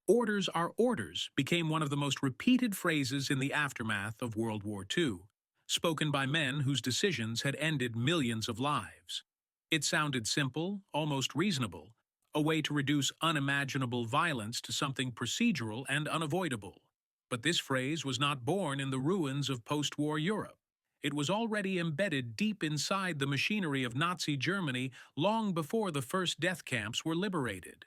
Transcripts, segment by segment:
Orders are orders became one of the most repeated phrases in the aftermath of World War II, spoken by men whose decisions had ended millions of lives. It sounded simple, almost reasonable, a way to reduce unimaginable violence to something procedural and unavoidable. But this phrase was not born in the ruins of post-war Europe. It was already embedded deep inside the machinery of Nazi Germany long before the first death camps were liberated.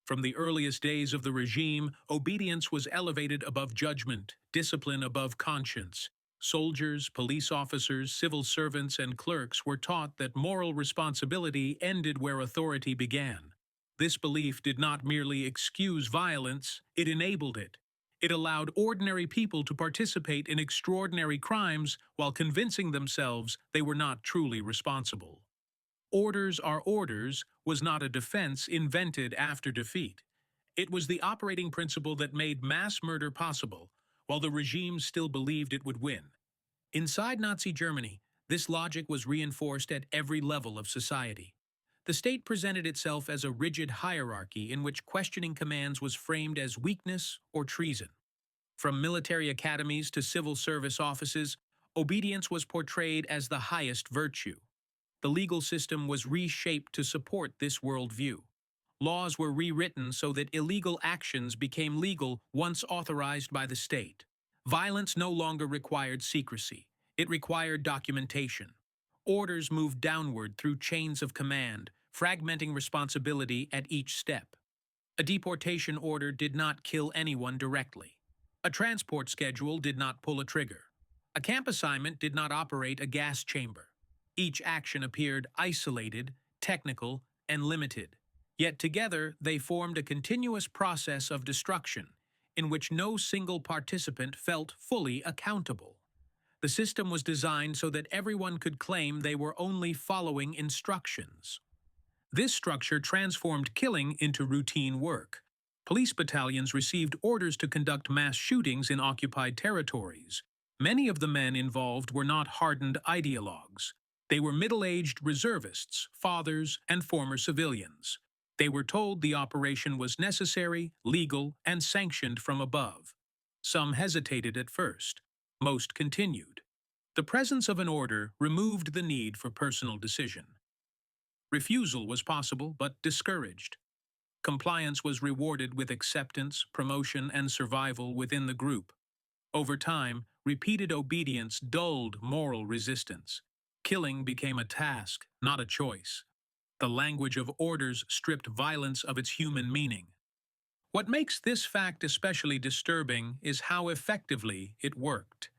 From the earliest days of the regime, obedience was elevated above judgment, discipline above conscience. Soldiers, police officers, civil servants, and clerks were taught that moral responsibility ended where authority began. This belief did not merely excuse violence, it enabled it. It allowed ordinary people to participate in extraordinary crimes while convincing themselves they were not truly responsible. Orders are orders was not a defense invented after defeat. It was the operating principle that made mass murder possible, while the regime still believed it would win. Inside Nazi Germany, this logic was reinforced at every level of society. The state presented itself as a rigid hierarchy in which questioning commands was framed as weakness or treason. From military academies to civil service offices, obedience was portrayed as the highest virtue. The legal system was reshaped to support this worldview. Laws were rewritten so that illegal actions became legal once authorized by the state. Violence no longer required secrecy. It required documentation. Orders moved downward through chains of command, fragmenting responsibility at each step. A deportation order did not kill anyone directly. A transport schedule did not pull a trigger. A camp assignment did not operate a gas chamber. Each action appeared isolated, technical, and limited. Yet together they formed a continuous process of destruction, in which no single participant felt fully accountable. The system was designed so that everyone could claim they were only following instructions. This structure transformed killing into routine work. Police battalions received orders to conduct mass shootings in occupied territories. Many of the men involved were not hardened ideologues. They were middle-aged reservists, fathers, and former civilians. They were told the operation was necessary, legal, and sanctioned from above. Some hesitated at first. Most continued. The presence of an order removed the need for personal decision. Refusal was possible but discouraged. Compliance was rewarded with acceptance, promotion, and survival within the group. Over time, repeated obedience dulled moral resistance. Killing became a task, not a choice. The language of orders stripped violence of its human meaning. What makes this fact especially disturbing is how effectively it worked.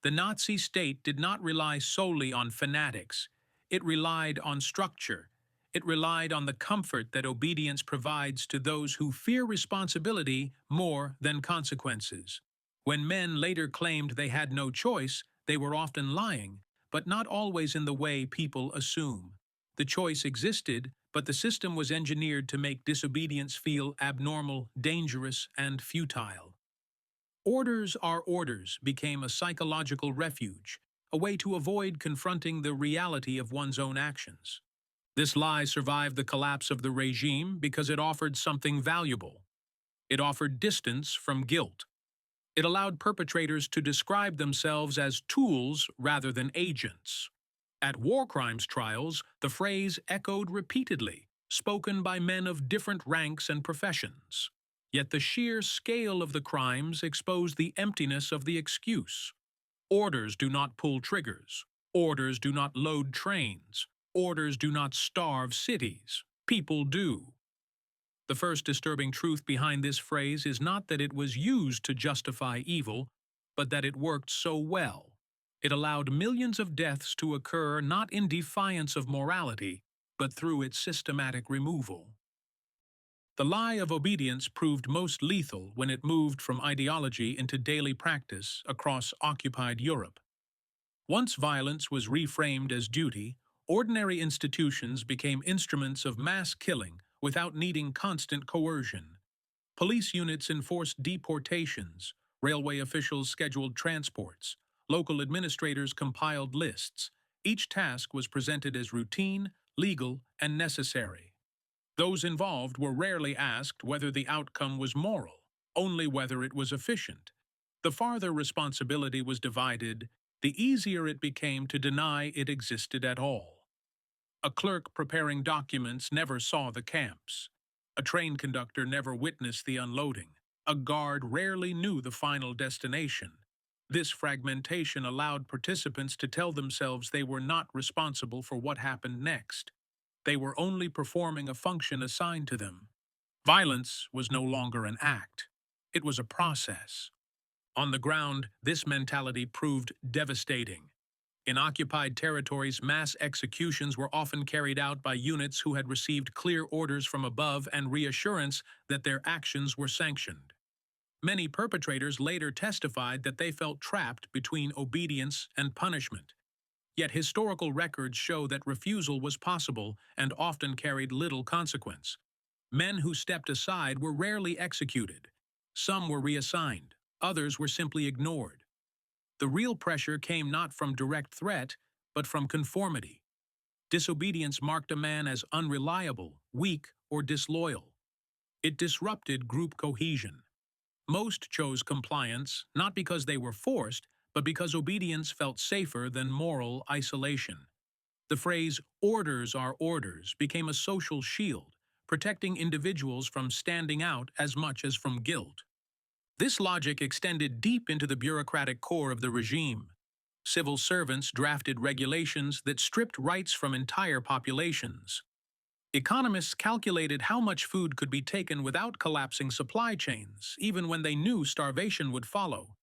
The Nazi state did not rely solely on fanatics. It relied on structure. It relied on the comfort that obedience provides to those who fear responsibility more than consequences. When men later claimed they had no choice, they were often lying, but not always in the way people assume. The choice existed, but the system was engineered to make disobedience feel abnormal, dangerous, and futile. Orders are orders became a psychological refuge, a way to avoid confronting the reality of one's own actions. This lie survived the collapse of the regime because it offered something valuable. It offered distance from guilt. It allowed perpetrators to describe themselves as tools rather than agents. At war crimes trials, the phrase echoed repeatedly, spoken by men of different ranks and professions. Yet the sheer scale of the crimes exposed the emptiness of the excuse. Orders do not pull triggers. Orders do not load trains. Orders do not starve cities. People do. The first disturbing truth behind this phrase is not that it was used to justify evil, but that it worked so well. It allowed millions of deaths to occur not in defiance of morality, but through its systematic removal. The lie of obedience proved most lethal when it moved from ideology into daily practice across occupied Europe. Once violence was reframed as duty, ordinary institutions became instruments of mass killing without needing constant coercion. Police units enforced deportations, railway officials scheduled transports, local administrators compiled lists. Each task was presented as routine, legal, and necessary. Those involved were rarely asked whether the outcome was moral. only whether it was efficient. The farther responsibility was divided, the easier it became to deny it existed at all. A clerk preparing documents never saw the camps. A train conductor never witnessed the unloading. A guard rarely knew the final destination. This fragmentation allowed participants to tell themselves they were not responsible for what happened next. They were only performing a function assigned to them. Violence was no longer an act. It was a process. On the ground, this mentality proved devastating. In occupied territories, mass executions were often carried out by units who had received clear orders from above and reassurance that their actions were sanctioned. Many perpetrators later testified that they felt trapped between obedience and punishment. Yet historical records show that refusal was possible and often carried little consequence. Men who stepped aside were rarely executed. Some were reassigned, others were simply ignored. The real pressure came not from direct threat, but from conformity. Disobedience marked a man as unreliable, weak, or disloyal. It disrupted group cohesion. Most chose compliance, not because they were forced, but because obedience felt safer than moral isolation. The phrase, "orders are orders," became a social shield, protecting individuals from standing out as much as from guilt. This logic extended deep into the bureaucratic core of the regime. Civil servants drafted regulations that stripped rights from entire populations. Economists calculated how much food could be taken without collapsing supply chains, even when they knew starvation would follow.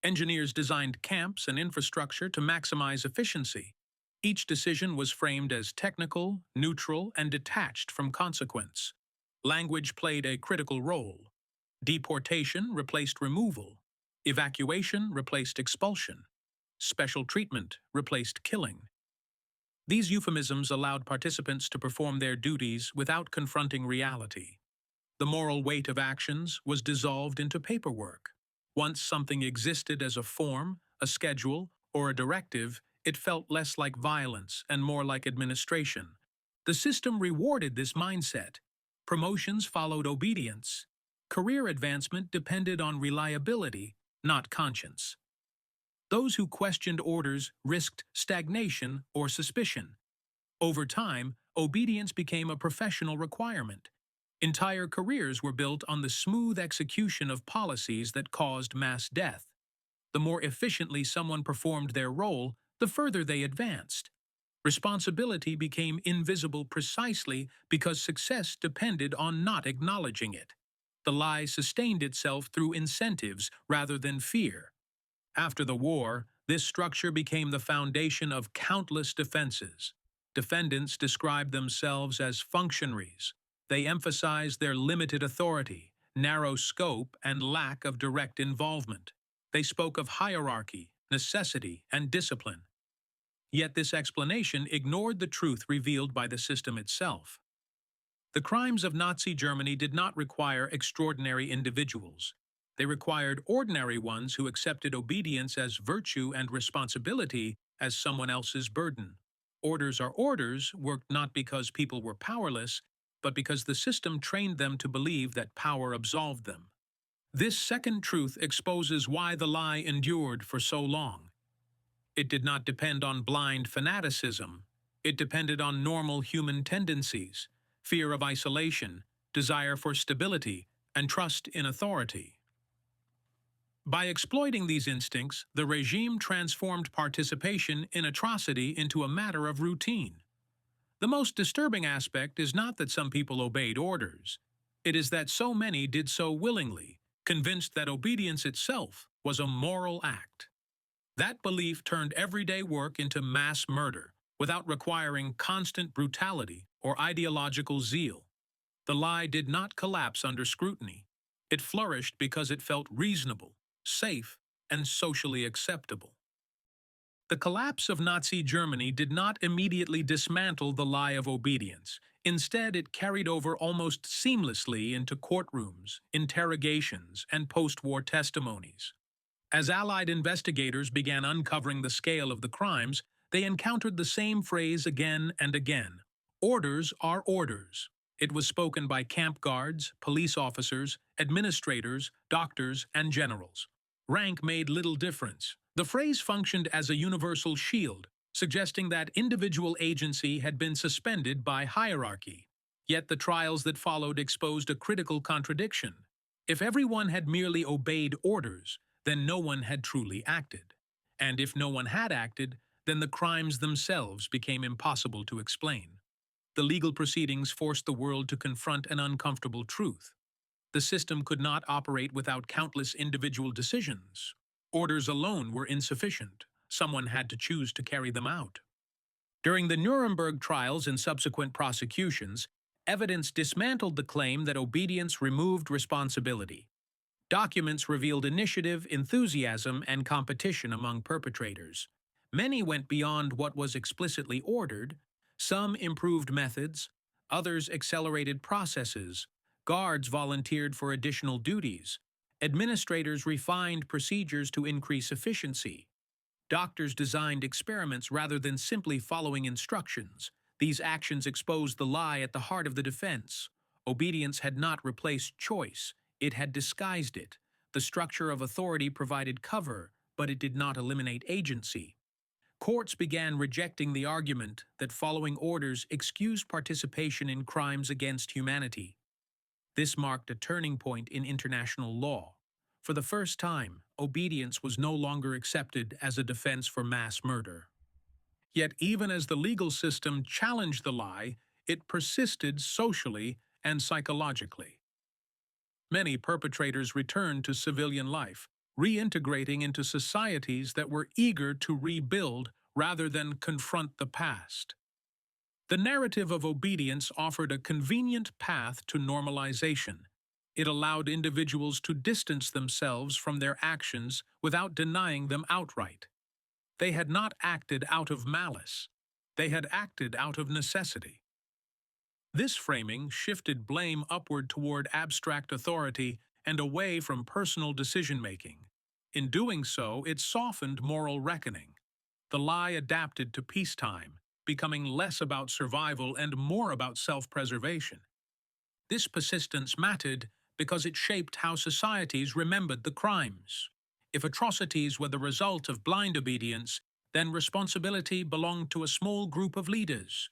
Engineers designed camps and infrastructure to maximize efficiency. Each decision was framed as technical, neutral, and detached from consequence. Language played a critical role. Deportation replaced removal. Evacuation replaced expulsion. Special treatment replaced killing. These euphemisms allowed participants to perform their duties without confronting reality. The moral weight of actions was dissolved into paperwork. Once something existed as a form, a schedule, or a directive, it felt less like violence and more like administration. The system rewarded this mindset. Promotions followed obedience. Career advancement depended on reliability, not conscience. Those who questioned orders risked stagnation or suspicion. Over time, obedience became a professional requirement. Entire careers were built on the smooth execution of policies that caused mass death. The more efficiently someone performed their role, the further they advanced. Responsibility became invisible precisely because success depended on not acknowledging it. The lie sustained itself through incentives rather than fear. After the war, this structure became the foundation of countless defenses. Defendants described themselves as functionaries. They emphasized their limited authority, narrow scope, and lack of direct involvement. They spoke of hierarchy, necessity, and discipline. Yet this explanation ignored the truth revealed by the system itself. The crimes of Nazi Germany did not require extraordinary individuals. They required ordinary ones who accepted obedience as virtue and responsibility as someone else's burden. Orders are orders worked not because people were powerless, but because the system trained them to believe that power absolved them. This second truth exposes why the lie endured for so long. It did not depend on blind fanaticism. It depended on normal human tendencies: fear of isolation, desire for stability, and trust in authority. By exploiting these instincts, the regime transformed participation in atrocity into a matter of routine. The most disturbing aspect is not that some people obeyed orders. It is that so many did so willingly, convinced that obedience itself was a moral act. That belief turned everyday work into mass murder, without requiring constant brutality or ideological zeal. The lie did not collapse under scrutiny. It flourished because it felt reasonable, safe, and socially acceptable. The collapse of Nazi Germany did not immediately dismantle the lie of obedience. Instead, it carried over almost seamlessly into courtrooms, interrogations, and post-war testimonies. As Allied investigators began uncovering the scale of the crimes, they encountered the same phrase again and again: orders are orders. It was spoken by camp guards, police officers, administrators, doctors, and generals. Rank made little difference. The phrase functioned as a universal shield, suggesting that individual agency had been suspended by hierarchy. Yet the trials that followed exposed a critical contradiction. If everyone had merely obeyed orders, then no one had truly acted. And if no one had acted, then the crimes themselves became impossible to explain. The legal proceedings forced the world to confront an uncomfortable truth. The system could not operate without countless individual decisions. Orders alone were insufficient. Someone had to choose to carry them out. During the Nuremberg trials and subsequent prosecutions, evidence dismantled the claim that obedience removed responsibility. Documents revealed initiative, enthusiasm, and competition among perpetrators. Many went beyond what was explicitly ordered. Some improved methods, others accelerated processes. Guards volunteered for additional duties. Administrators refined procedures to increase efficiency. Doctors designed experiments rather than simply following instructions. These actions exposed the lie at the heart of the defense. Obedience had not replaced choice, it had disguised it. The structure of authority provided cover, but it did not eliminate agency. Courts began rejecting the argument that following orders excused participation in crimes against humanity. This marked a turning point in international law. For the first time, obedience was no longer accepted as a defense for mass murder. Yet even as the legal system challenged the lie, it persisted socially and psychologically. Many perpetrators returned to civilian life, reintegrating into societies that were eager to rebuild rather than confront the past. The narrative of obedience offered a convenient path to normalization. It allowed individuals to distance themselves from their actions without denying them outright. They had not acted out of malice. They had acted out of necessity. This framing shifted blame upward toward abstract authority and away from personal decision-making. In doing so, it softened moral reckoning. The lie adapted to peacetime, becoming less about survival and more about self-preservation. This persistence mattered because it shaped how societies remembered the crimes. If atrocities were the result of blind obedience, then responsibility belonged to a small group of leaders.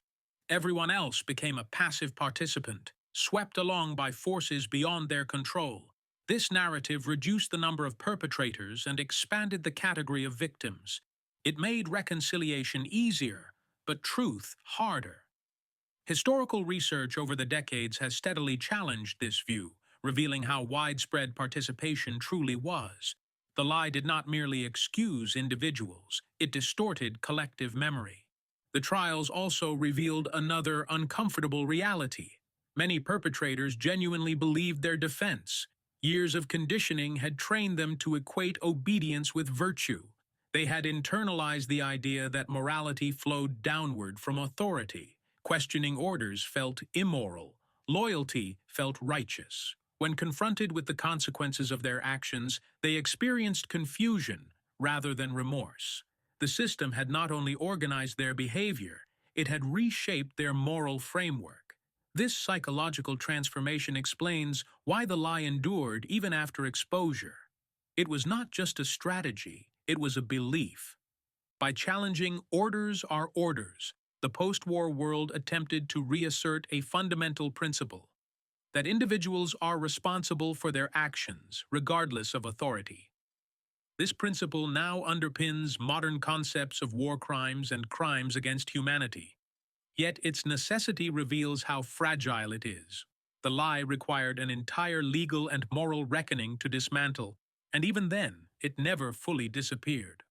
Everyone else became a passive participant, swept along by forces beyond their control. This narrative reduced the number of perpetrators and expanded the category of victims. It made reconciliation easier, but truth harder. Historical research over the decades has steadily challenged this view, revealing how widespread participation truly was. The lie did not merely excuse individuals, it distorted collective memory. The trials also revealed another uncomfortable reality. Many perpetrators genuinely believed their defense. Years of conditioning had trained them to equate obedience with virtue. They had internalized the idea that morality flowed downward from authority. Questioning orders felt immoral. Loyalty felt righteous. When confronted with the consequences of their actions, they experienced confusion rather than remorse. The system had not only organized their behavior, it had reshaped their moral framework. This psychological transformation explains why the lie endured even after exposure. It was not just a strategy, it was a belief. By challenging orders are orders, the post-war world attempted to reassert a fundamental principle: that individuals are responsible for their actions, regardless of authority. This principle now underpins modern concepts of war crimes and crimes against humanity. Yet its necessity reveals how fragile it is. The lie required an entire legal and moral reckoning to dismantle, and even then, it never fully disappeared.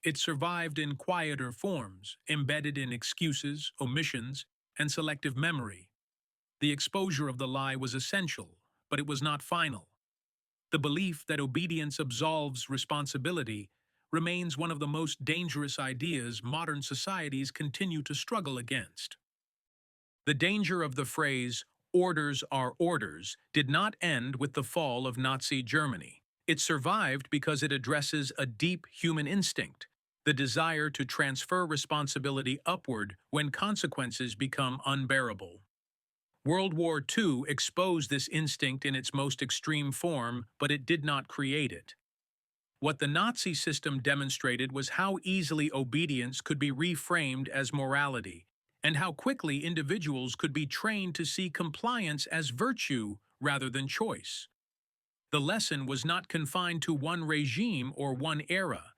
It survived in quieter forms, embedded in excuses, omissions, and selective memory. The exposure of the lie was essential, but it was not final. The belief that obedience absolves responsibility remains one of the most dangerous ideas modern societies continue to struggle against. The danger of the phrase, "orders are orders," did not end with the fall of Nazi Germany. It survived because it addresses a deep human instinct, the desire to transfer responsibility upward when consequences become unbearable. World War II exposed this instinct in its most extreme form, but it did not create it. What the Nazi system demonstrated was how easily obedience could be reframed as morality, and how quickly individuals could be trained to see compliance as virtue rather than choice. The lesson was not confined to one regime or one era.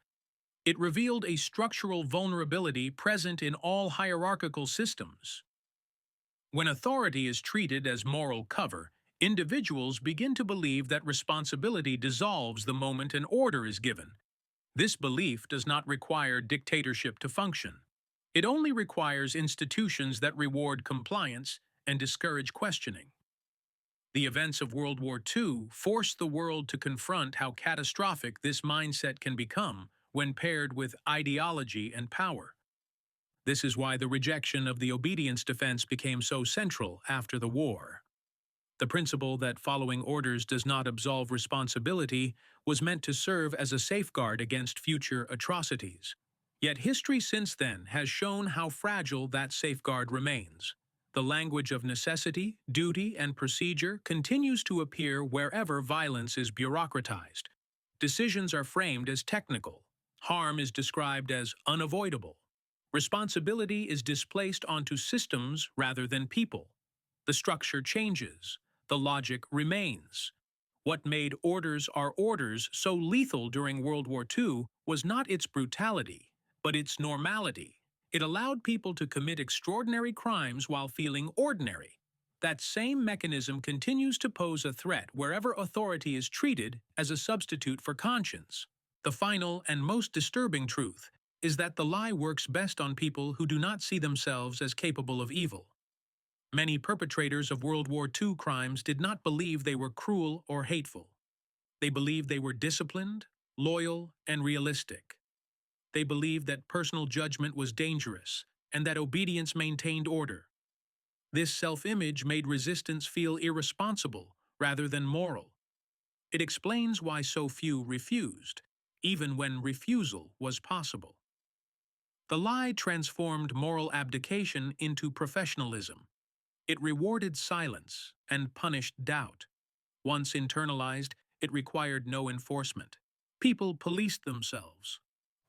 It revealed a structural vulnerability present in all hierarchical systems. When authority is treated as moral cover, individuals begin to believe that responsibility dissolves the moment an order is given. This belief does not require dictatorship to function. It only requires institutions that reward compliance and discourage questioning. The events of World War II forced the world to confront how catastrophic this mindset can become when paired with ideology and power. This is why the rejection of the obedience defense became so central after the war. The principle that following orders does not absolve responsibility was meant to serve as a safeguard against future atrocities. Yet history since then has shown how fragile that safeguard remains. The language of necessity, duty, and procedure continues to appear wherever violence is bureaucratized. Decisions are framed as technical. Harm is described as unavoidable. Responsibility is displaced onto systems rather than people. The structure changes. The logic remains. What made orders are orders so lethal during World War II was not its brutality, but its normality. It allowed people to commit extraordinary crimes while feeling ordinary. That same mechanism continues to pose a threat wherever authority is treated as a substitute for conscience. The final and most disturbing truth is that the lie works best on people who do not see themselves as capable of evil. Many perpetrators of World War II crimes did not believe they were cruel or hateful. They believed they were disciplined, loyal, and realistic. They believed that personal judgment was dangerous and that obedience maintained order. This self-image made resistance feel irresponsible rather than moral. It explains why so few refused, even when refusal was possible. The lie transformed moral abdication into professionalism. It rewarded silence and punished doubt. Once internalized, it required no enforcement. People policed themselves.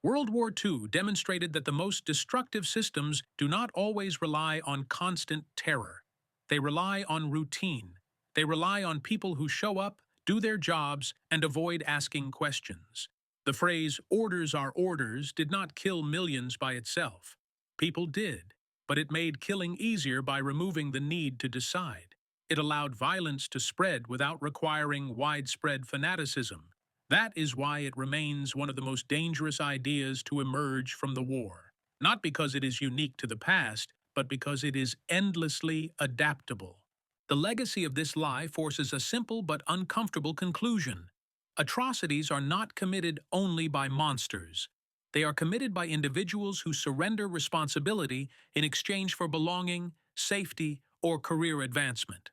World War II demonstrated that the most destructive systems do not always rely on constant terror. They rely on routine. They rely on people who show up, do their jobs, and avoid asking questions. The phrase, "orders are orders," did not kill millions by itself. People did, but it made killing easier by removing the need to decide. It allowed violence to spread without requiring widespread fanaticism. That is why it remains one of the most dangerous ideas to emerge from the war. Not because it is unique to the past, but because it is endlessly adaptable. The legacy of this lie forces a simple but uncomfortable conclusion. Atrocities are not committed only by monsters. They are committed by individuals who surrender responsibility in exchange for belonging, safety, or career advancement.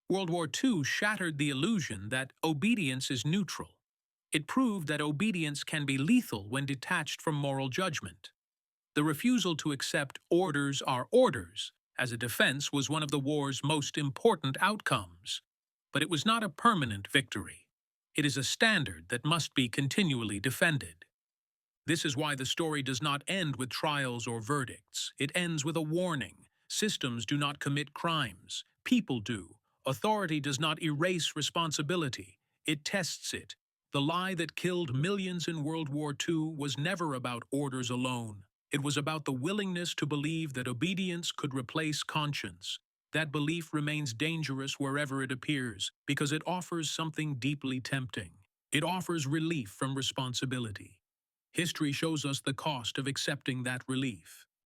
World War II shattered the illusion that obedience is neutral. It proved that obedience can be lethal when detached from moral judgment. The refusal to accept orders are orders as a defense was one of the war's most important outcomes. But it was not a permanent victory. It is a standard that must be continually defended. This is why the story does not end with trials or verdicts. It ends with a warning. Systems do not commit crimes. People do. Authority does not erase responsibility. It tests it. The lie that killed millions in World War II was never about orders alone. It was about the willingness to believe that obedience could replace conscience. That belief remains dangerous wherever it appears because it offers something deeply tempting. It offers relief from responsibility. History shows us the cost of accepting that relief.